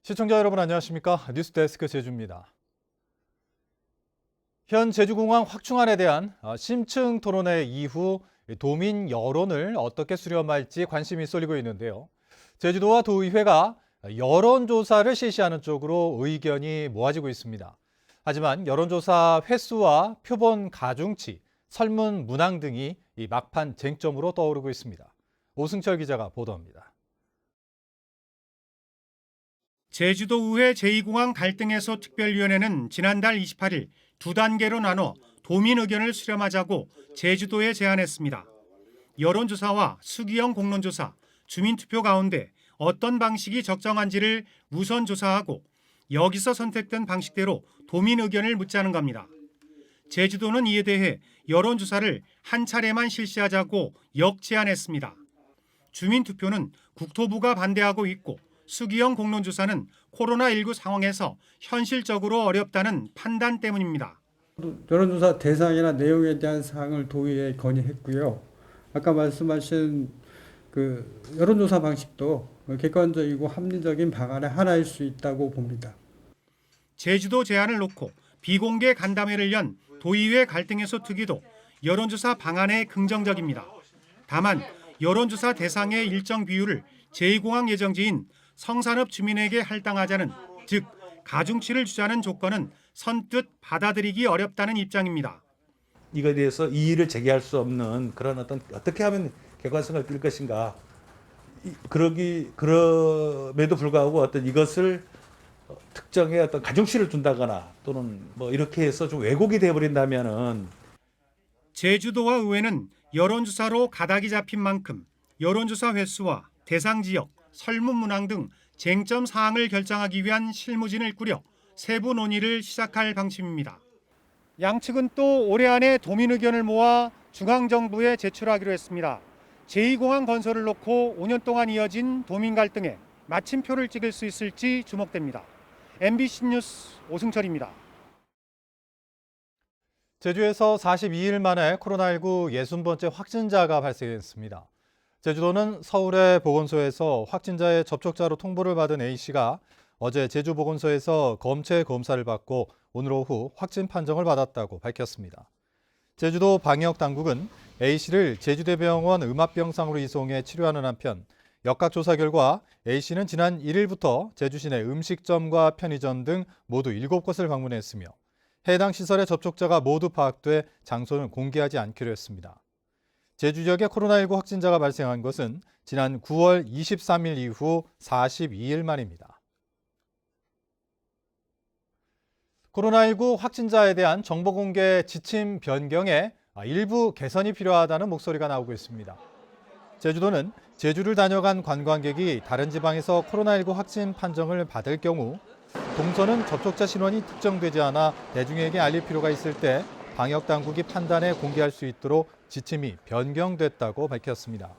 시청자 여러분 안녕하십니까? 뉴스데스크 제주입니다. 현 제주공항 확충안에 대한 심층 토론회 이후 도민 여론을 어떻게 수렴할지 관심이 쏠리고 있는데요. 제주도와 도의회가 여론조사를 실시하는 쪽으로 의견이 모아지고 있습니다. 하지만 여론조사 횟수와 표본 가중치, 설문 문항 등이 이 막판 쟁점으로 떠오르고 있습니다. 오승철 기자가 보도합니다. 제주도의회 제2공항 갈등 해소 특별위원회는 지난달 28일 두 단계로 나눠 도민 의견을 수렴하자고 제주도에 제안했습니다. 여론조사와 수기형 공론조사, 주민투표 가운데 어떤 방식이 적정한지를 우선 조사하고 여기서 선택된 방식대로 도민 의견을 묻자는 겁니다. 제주도는 이에 대해 여론조사를 한 차례만 실시하자고 역제안했습니다. 주민투표는 국토부가 반대하고 있고 수기형 공론조사는 코로나19 상황에서 현실적으로 어렵다는 판단 때문입니다. 여론조사 대상이나 내용에 대한 사항을 도의회에 건의했고요. 아까 말씀하신 여론조사 방식도 객관적이고 합리적인 방안의 하나일 수 있다고 봅니다. 제주도 제안을 놓고 비공개 간담회를 연 도의회 갈등 해소 특위도 여론조사 방안에 긍정적입니다. 다만 여론조사 대상의 일정 비율을 제2공항 예정지인 성산읍 주민에게 할당하자는, 즉 가중치를 주자는 조건은 선뜻 받아들이기 어렵다는 입장입니다. 이거에 대해서 이의를 제기할 수 없는 그런 어떻게 하면 객관성을 띌 것인가. 그럼에도 불구하고 이것을 특정의 가중치를 준다거나 또는 이렇게 해서 좀 왜곡이 되어버린다면은. 제주도와 의회는 여론조사로 가닥이 잡힌 만큼 여론조사 횟수와 대상 지역, 설문 문항 등 쟁점 사항을 결정하기 위한 실무진을 꾸려 세부 논의를 시작할 방침입니다. 양측은 또 올해 안에 도민 의견을 모아 중앙정부에 제출하기로 했습니다. 제2공항 건설을 놓고 5년 동안 이어진 도민 갈등에 마침표를 찍을 수 있을지 주목됩니다. MBC 뉴스 오승철입니다. 제주에서 42일 만에 코로나19 60번째 확진자가 발생했습니다. 제주도는 서울의 보건소에서 확진자의 접촉자로 통보를 받은 A씨가 어제 제주보건소에서 검체 검사를 받고 오늘 오후 확진 판정을 받았다고 밝혔습니다. 제주도 방역당국은 A씨를 제주대병원 음압병상으로 이송해 치료하는 한편 역학조사 결과 A씨는 지난 1일부터 제주시 내 음식점과 편의점 등 모두 7곳을 방문했으며 해당 시설의 접촉자가 모두 파악돼 장소는 공개하지 않기로 했습니다. 제주 지역에 코로나19 확진자가 발생한 것은 지난 9월 23일 이후 42일 만입니다. 코로나19 확진자에 대한 정보 공개 지침 변경에 일부 개선이 필요하다는 목소리가 나오고 있습니다. 제주도는 제주를 다녀간 관광객이 다른 지방에서 코로나19 확진 판정을 받을 경우 동선은 접촉자 신원이 특정되지 않아 대중에게 알릴 필요가 있을 때 방역당국이 판단해 공개할 수 있도록 지침이 변경됐다고 밝혔습니다.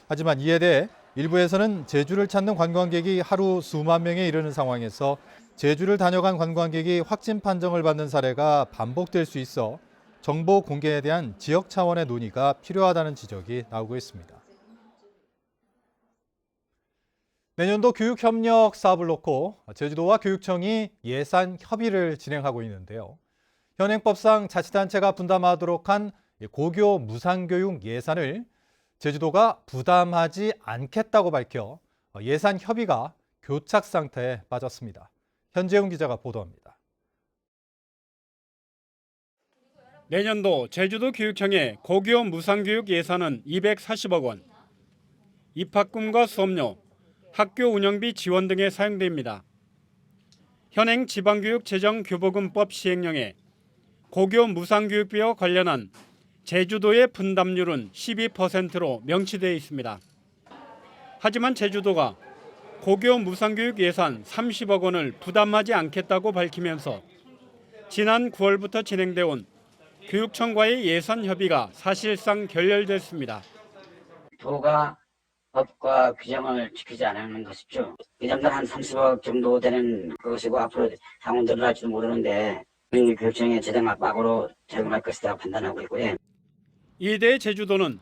하지만 이에 대해 일부에서는 제주를 찾는 관광객이 하루 수만 명에 이르는 상황에서 제주를 다녀간 관광객이 확진 판정을 받는 사례가 반복될 수 있어 정보 공개에 대한 지역 차원의 논의가 필요하다는 지적이 나오고 있습니다. 내년도 교육협력 사업을 놓고 제주도와 교육청이 예산 협의를 진행하고 있는데요. 현행법상 자치단체가 분담하도록 한 고교 무상교육 예산을 제주도가 부담하지 않겠다고 밝혀 예산 협의가 교착 상태에 빠졌습니다. 현재훈 기자가 보도합니다. 내년도 제주도 교육청의 고교 무상교육 예산은 240억 원, 입학금과 수업료, 학교 운영비 지원 등에 사용됩니다. 현행 지방교육재정교부금법 시행령에 고교 무상교육비와 관련한 제주도의 분담률은 12%로 명시되어 있습니다. 하지만 제주도가 고교 무상교육 예산 30억 원을 부담하지 않겠다고 밝히면서 지난 9월부터 진행돼 온 교육청과의 예산 협의가 사실상 결렬됐습니다. 도가 법과 규정을 지키지 않는 것이죠. 이 정도 한 30억 정도 되는 것이고 앞으로 향후 늘어날지도 모르는데 교육청의 재정 압박으로 적용할 것이라고 판단하고 있고요. 이에 대해 제주도는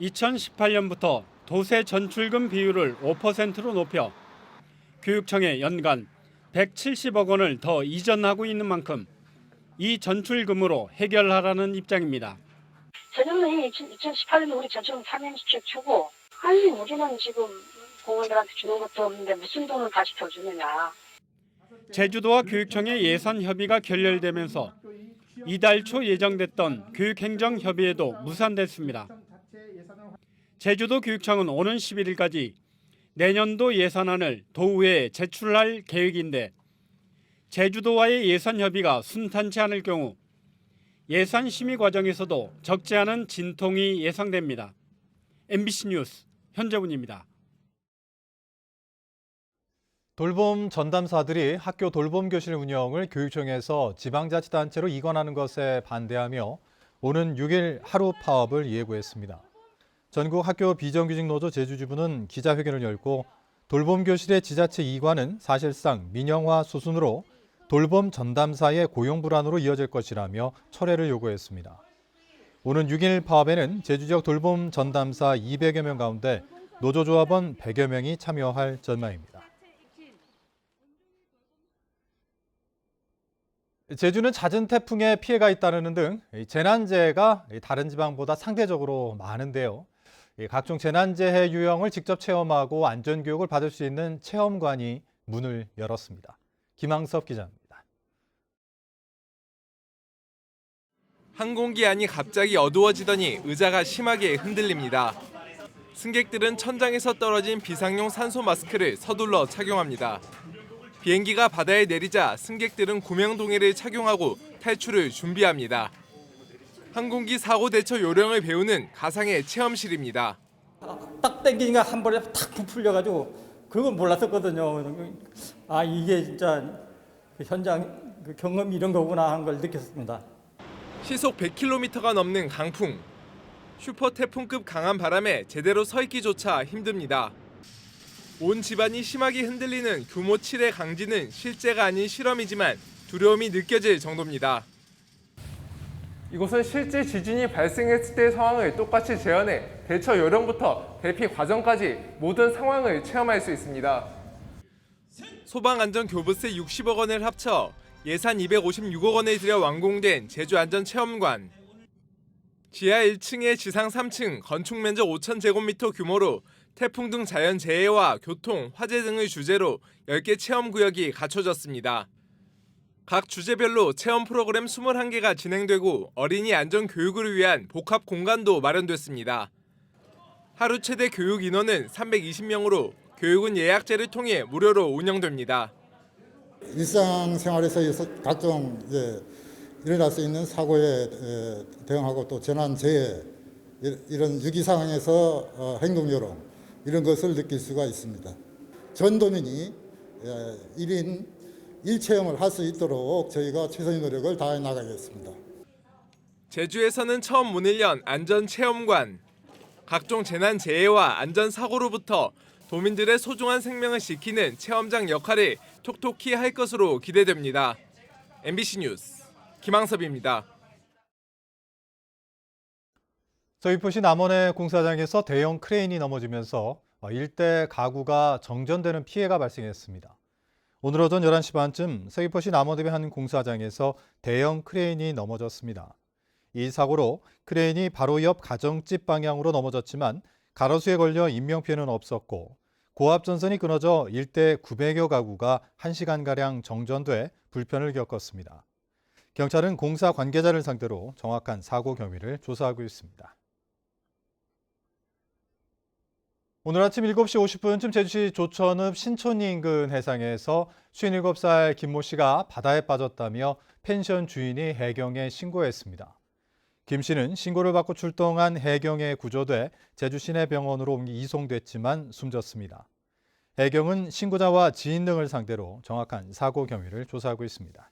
2018년부터 도세 전출금 비율을 5%로 높여 교육청에 연간 170억 원을 더 이전하고 있는 만큼 이 전출금으로 해결하라는 입장입니다. 전형은 이미 2018년에 우리 전처럼 3년씩 주고, 아니 우리는 지금 공무원들한테 주는 것도 없는데 무슨 돈을 다시 더 주느냐. 제주도와 교육청의 예산 협의가 결렬되면서 이달 초 예정됐던 교육행정협의회도 무산됐습니다. 제주도 교육청은 오는 11일까지 내년도 예산안을 도의회에 제출할 계획인데 제주도와의 예산 협의가 순탄치 않을 경우 예산 심의 과정에서도 적지 않은 진통이 예상됩니다. MBC 뉴스 현재훈입니다. 돌봄 전담사들이 학교 돌봄 교실 운영을 교육청에서 지방자치단체로 이관하는 것에 반대하며 오는 6일 하루 파업을 예고했습니다. 전국 학교 비정규직 노조 제주지부는 기자회견을 열고 돌봄 교실의 지자체 이관은 사실상 민영화 수순으로 돌봄 전담사의 고용 불안으로 이어질 것이라며 철회를 요구했습니다. 오는 6일 파업에는 제주 지역 돌봄 전담사 200여 명 가운데 노조조합원 100여 명이 참여할 전망입니다. 제주는 잦은 태풍에 피해가 잇따르는 등 재난재해가 다른 지방보다 상대적으로 많은데요. 각종 재난재해 유형을 직접 체험하고 안전교육을 받을 수 있는 체험관이 문을 열었습니다. 김항섭 기자입니다. 항공기 안이 갑자기 어두워지더니 의자가 심하게 흔들립니다. 승객들은 천장에서 떨어진 비상용 산소 마스크를 서둘러 착용합니다. 비행기가 바다에 내리자 승객들은 구명동해를 착용하고 탈출을 준비합니다. 항공기 사고 대처 요령을 배우는 가상의 체험실입니다. 딱 당기니까 한 번에 탁 부풀려가지고 그건 몰랐었거든요. 아 이게 진짜 현장 경험 이런 거구나 하는 걸 느꼈습니다. 시속 100km가 넘는 강풍. 슈퍼 태풍급 강한 바람에 제대로 서 있기조차 힘듭니다. 온 집안이 심하게 흔들리는 규모 7의 강진은 실제가 아닌 실험이지만 두려움이 느껴질 정도입니다. 이곳은 실제 지진이 발생했을 때의 상황을 똑같이 재현해 대처 요령부터 대피 과정까지 모든 상황을 체험할 수 있습니다. 소방안전교부세 60억 원을 합쳐 예산 256억 원을 들여 완공된 제주안전체험관. 지하 1층에 지상 3층, 건축 면적 5,000제곱미터 규모로 태풍 등 자연재해와 교통, 화재 등을 주제로 10개 체험구역이 갖춰졌습니다. 각 주제별로 체험 프로그램 21개가 진행되고 어린이 안전교육을 위한 복합 공간도 마련됐습니다. 하루 최대 교육 인원은 320명으로 교육은 예약제를 통해 무료로 운영됩니다. 일상생활에서 각종 일어날 수 있는 사고에 대응하고 또 재난재해 이런 위기 상황에서 행동요령 이런 것을 느낄 수가 있습니다. 전 도민이 1인 1체험을 할 수 있도록 저희가 최선의 노력을 다해 나가겠습니다. 제주에서는 처음 문을 연 안전체험관. 각종 재난재해와 안전사고로부터 도민들의 소중한 생명을 지키는 체험장 역할을 톡톡히 할 것으로 기대됩니다. MBC 뉴스 김항섭입니다. 서귀포시 남원의 공사장에서 대형 크레인이 넘어지면서 일대 가구가 정전되는 피해가 발생했습니다. 오늘 오전 11시 반쯤 서귀포시 남원읍의 한 공사장에서 대형 크레인이 넘어졌습니다. 이 사고로 크레인이 바로 옆 가정집 방향으로 넘어졌지만 가로수에 걸려 인명피해는 없었고 고압전선이 끊어져 일대 900여 가구가 1시간가량 정전돼 불편을 겪었습니다. 경찰은 공사 관계자를 상대로 정확한 사고 경위를 조사하고 있습니다. 오늘 아침 7시 50분쯤 제주시 조천읍 신촌리 인근 해상에서 57살 김모 씨가 바다에 빠졌다며 펜션 주인이 해경에 신고했습니다. 김 씨는 신고를 받고 출동한 해경에 구조돼 제주 시내병원으로 이송됐지만 숨졌습니다. 해경은 신고자와 지인 등을 상대로 정확한 사고 경위를 조사하고 있습니다.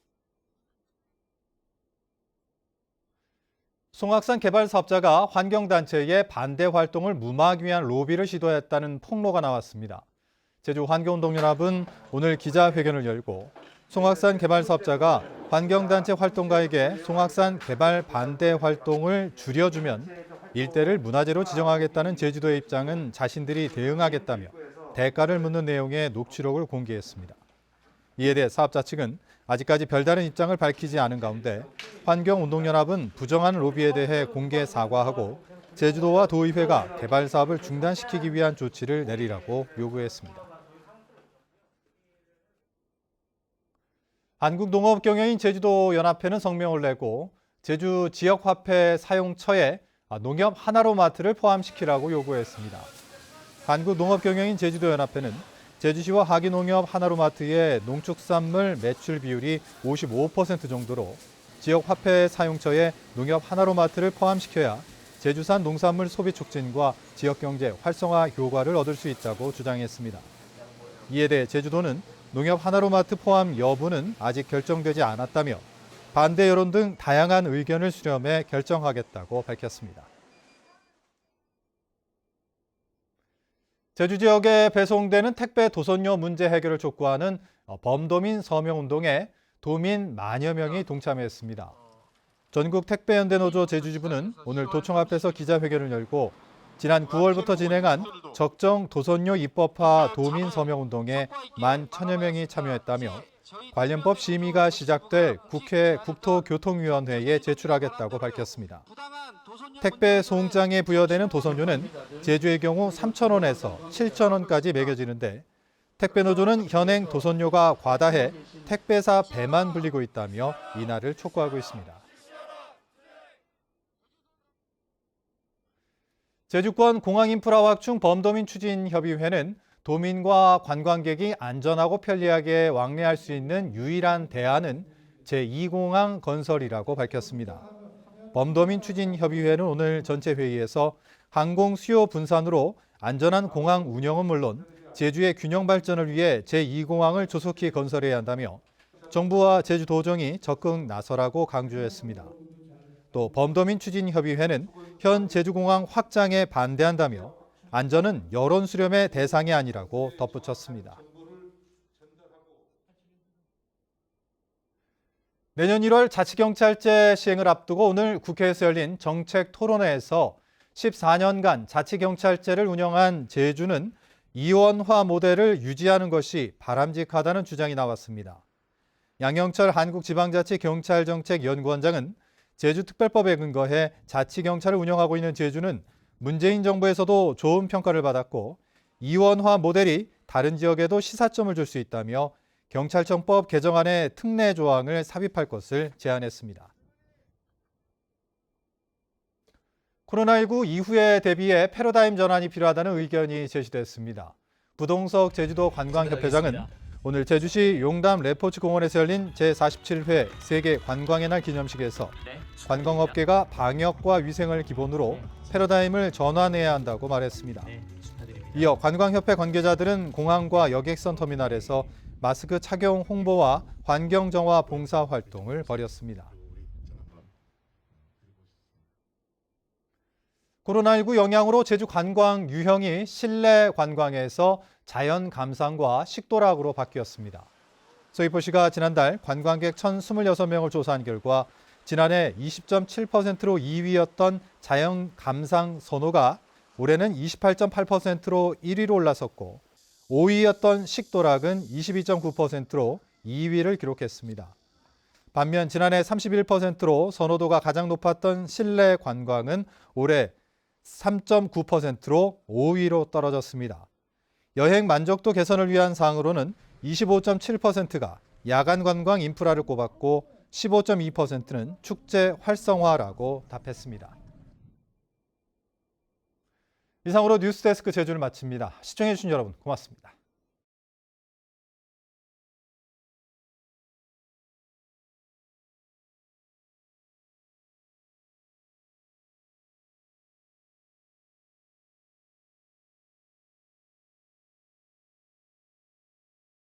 송악산 개발 사업자가 환경단체의 반대 활동을 무마하기 위한 로비를 시도했다는 폭로가 나왔습니다. 제주환경운동연합은 오늘 기자회견을 열고 송악산 개발 사업자가 환경단체 활동가에게 송악산 개발 반대 활동을 줄여주면 일대를 문화재로 지정하겠다는 제주도의 입장은 자신들이 대응하겠다며 대가를 묻는 내용의 녹취록을 공개했습니다. 이에 대해 사업자 측은 아직까지 별다른 입장을 밝히지 않은 가운데 환경운동연합은 부정한 로비에 대해 공개 사과하고 제주도와 도의회가 개발 사업을 중단시키기 위한 조치를 내리라고 요구했습니다. 한국농업경영인 제주도연합회는 성명을 내고 제주 지역화폐 사용처에 농협 하나로마트를 포함시키라고 요구했습니다. 한국농업경영인 제주도연합회는 제주시와 하기농협 하나로마트의 농축산물 매출 비율이 55% 정도로 지역화폐 사용처에 농협 하나로마트를 포함시켜야 제주산 농산물 소비 촉진과 지역경제 활성화 효과를 얻을 수 있다고 주장했습니다. 이에 대해 제주도는 농협 하나로마트 포함 여부는 아직 결정되지 않았다며 반대 여론 등 다양한 의견을 수렴해 결정하겠다고 밝혔습니다. 제주 지역에 배송되는 택배 도선료 문제 해결을 촉구하는 범도민 서명운동에 도민 만여 명이 동참했습니다. 전국 택배연대노조 제주지부는 오늘 도청 앞에서 기자회견을 열고 지난 9월부터 진행한 적정 도선료 입법화 도민 서명운동에 11,000여 명이 참여했다며 관련법 심의가 시작될 국회 국토교통위원회에 제출하겠다고 밝혔습니다. 택배 송장에 부여되는 도선료는 제주의 경우 3,000원에서 7,000원까지 매겨지는데 택배노조는 현행 도선료가 과다해 택배사 배만 불리고 있다며 인하를 촉구하고 있습니다. 제주권 공항인프라 확충 범도민 추진협의회는 도민과 관광객이 안전하고 편리하게 왕래할 수 있는 유일한 대안은 제2공항 건설이라고 밝혔습니다. 범도민 추진협의회는 오늘 전체 회의에서 항공 수요 분산으로 안전한 공항 운영은 물론 제주의 균형 발전을 위해 제2공항을 조속히 건설해야 한다며 정부와 제주도정이 적극 나서라고 강조했습니다. 또 범도민 추진협의회는 현 제주공항 확장에 반대한다며 안전은 여론 수렴의 대상이 아니라고 덧붙였습니다. 내년 1월 자치경찰제 시행을 앞두고 오늘 국회에서 열린 정책 토론회에서 14년간 자치경찰제를 운영한 제주는 이원화 모델을 유지하는 것이 바람직하다는 주장이 나왔습니다. 양영철 한국지방자치경찰정책연구원장은 제주특별법에 근거해 자치경찰을 운영하고 있는 제주는 문재인 정부에서도 좋은 평가를 받았고 이원화 모델이 다른 지역에도 시사점을 줄 수 있다며 경찰청법 개정안에 특례 조항을 삽입할 것을 제안했습니다. 코로나19 이후에 대비해 패러다임 전환이 필요하다는 의견이 제시됐습니다. 부동석 제주도 관광협회장은 오늘 제주시 용담 레포츠 공원에서 열린 제47회 세계 관광의 날 기념식에서 관광업계가 방역과 위생을 기본으로 패러다임을 전환해야 한다고 말했습니다. 이어 관광협회 관계자들은 공항과 여객선 터미널에서 마스크 착용 홍보와 환경 정화 봉사 활동을 벌였습니다. 코로나19 영향으로 제주 관광 유형이 실내 관광에서 자연 감상과 식도락으로 바뀌었습니다. 서귀포시가 지난달 관광객 1,026명을 조사한 결과 지난해 20.7%로 2위였던 자연 감상 선호가 올해는 28.8%로 1위로 올라섰고 5위였던 식도락은 22.9%로 2위를 기록했습니다. 반면 지난해 31%로 선호도가 가장 높았던 실내 관광은 올해 3.9%로 5위로 떨어졌습니다. 여행 만족도 개선을 위한 사항으로는 25.7%가 야간 관광 인프라를 꼽았고 15.2%는 축제 활성화라고 답했습니다. 이상으로 뉴스데스크 제주를 마칩니다. 시청해주신 여러분 고맙습니다.